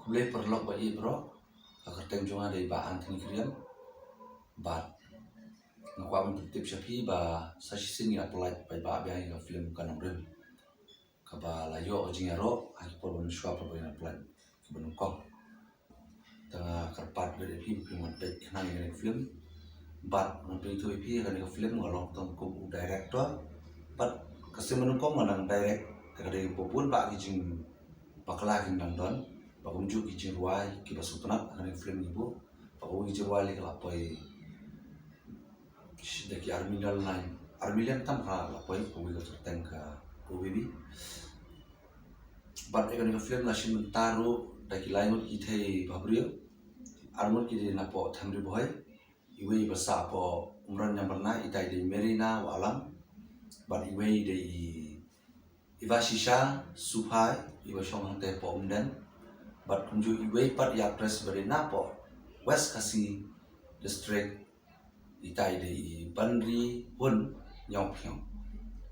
Kulay perlok ba bro, kakarteng junga day ba Anthony Krian, but ngakwa mo tip siya ba sa sisin nga polite pa ba biya nga film kanang rim. Kaba layo o jingero, ay po ba nuswa pa ba yung polite kaba nungkong. Tanga karpat ba pi mo pet kanang nga film, but nang pinto pi kanang film ngalong tong ko director, but kasi manungkong manang direct kada popun ba gijing baklakin nang don. Pakunjuk gijing ruai kiba sutunap kanang film ibu, paku gijing wali kalapoy daki Armilian line, Armilian tam ha lapoy kuwi ka terteng ka kuwi. But kanang film na simentaru daki lainut kitay babrio, armut kiti na po thamri boy, iwe basa po umran yang pernah itai di Merina walam, but iwe di Ivashisha Supai, iwe syong hante po umden. But kunju iwe pat ya pres berina po West Kasi district itai di Bandri Hun nyong pyong.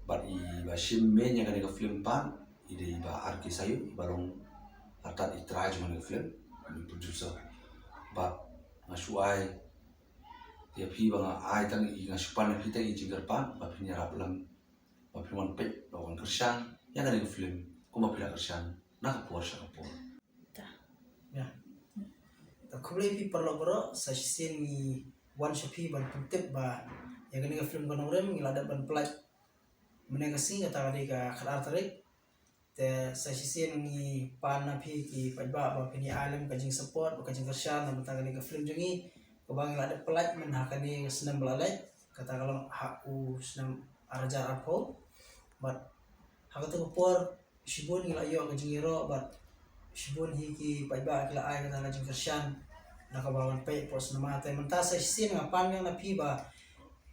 But i bashim me nya kanega film pan ide ba arki sayu barong atat itraj man film ni producer. But ngasuai dia pi bang ai tang i ngasupan pi tang i jigar pan ba pinya raplam ba piman pet lawan kersan yang kanega film kuma pila kersan nak puasa kapur. Ya, kulay pi perlo bro sa sisin ni one shopi ban putip ba yang kini film kanong rem ngilada ban pelat menega sing kata kali ka khar tarik te sa sisin ni pan pi ki pajba ba pini alam kajing support ba kajing kersan na betang kali ka film jungi ko bang ngilada pelat men hakani senam belalai kata kalau haku senam araja apo but hakatu por shibun ngilayo kajing iro but Shibun hiki paiba kila ay kata lajing Kersyan nakabawan pay pos nama tay mentasa sin nga pan nga napiba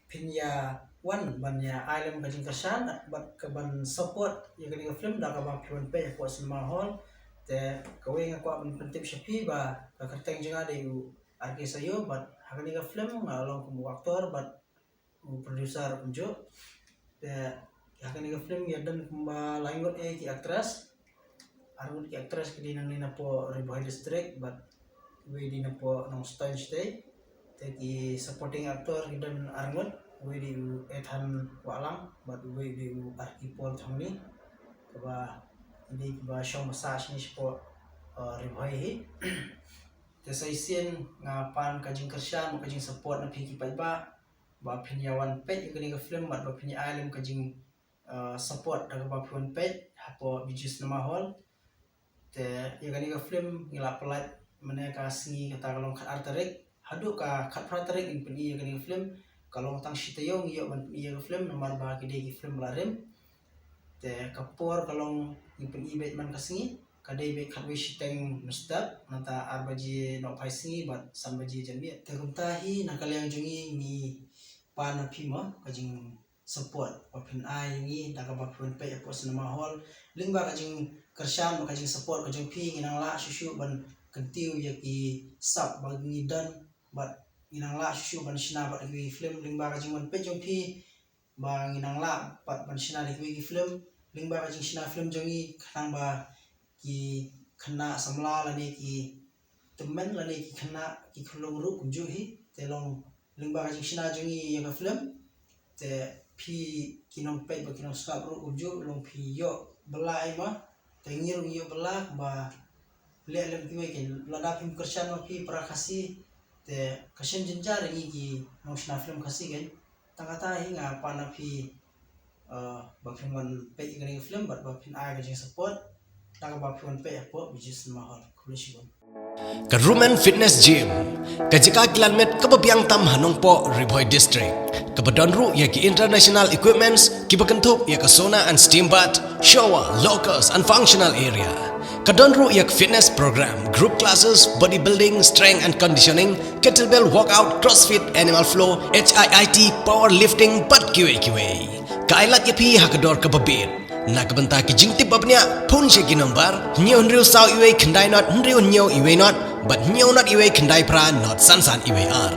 pinya wan banya alam kajing Kersyan bat kaban support yang kini film dah kabang piwan pay pos nama hall te kawe nga kwa ban pentip siya ba kakarteng juga de arki sayo bat hakani ka film nga long kumu aktor bat producer unjo te hakani ka film ya dan kumba langot ki aktris Armut ki actress kini nang nina po Riboy District but we di na po nang stage day teki supporting actor gidan Armut we di ethan walang but we di arkipol thangni kaba di ba show massage ni po Riboy hi tesay sin nga pan kajing Kersyan kajing support na piki pa ba pinyawan pet kini ka film but ba pinya alam kajing support daga ba piwan pet hapo bijis na mahol te ya kani ka film ngila pelat meneka singi kata kalong kat arterik hadu ka kat praterik in peni ya kani ka film kalong tang shitayong iyo man iya ka film nomor ba kide ki film larim te kapor kalong in peni bet man kasingi kadai bet kat we shiteng mustap nata arbaji no pai singi bat sambaji jambi te kumtahi nakalyang jungi ni pana pima kajing support wapin ai ngi daga bapun pe pos nama hall lingba kajing Kersyan kajing support kajing pi nginang la susu ban kentiu ya ki sap bagi dan bat nginang la susu ban sina bat ki film lingba kajing ban pe jong pi ba nginang la bat ban sina di ki film lingba kajing sina film jongi kanang ba ki kena samla lani ki temen lani ki kena ki khulung ru kunju hi telong lingba kajing sina jongi ya ka film te pi kinong pe ba kinong skap ru kunju long pi yo belai ma tengir iyo belak ba le lem kiwe ke lada film Kersyan ma pi prakasi te kasem jenjar ngi gi nong sna film kasi gen tangata hi nga pana pi ba film wan pe ngi film ba film ai ga support taga ba film pe po bijis mahal kulishibon ka Roman Fitness Gym ka jika kilomet ka babiang tam hanong po Riboy District ka badonru ya ki international equipments ki bakantup ya ka sauna and steam bath shower locals and functional area ka donru ya fitness program group classes bodybuilding strength and conditioning kettlebell workout crossfit animal flow HIIT powerlifting but QA kailat ya pi hakador ka babit nakabanta ki jingtip babnya phone she ki number nyo nriu saw iwe khandai not nriu nyo iwe not but nyo not iwe khandai pra not san iwe ar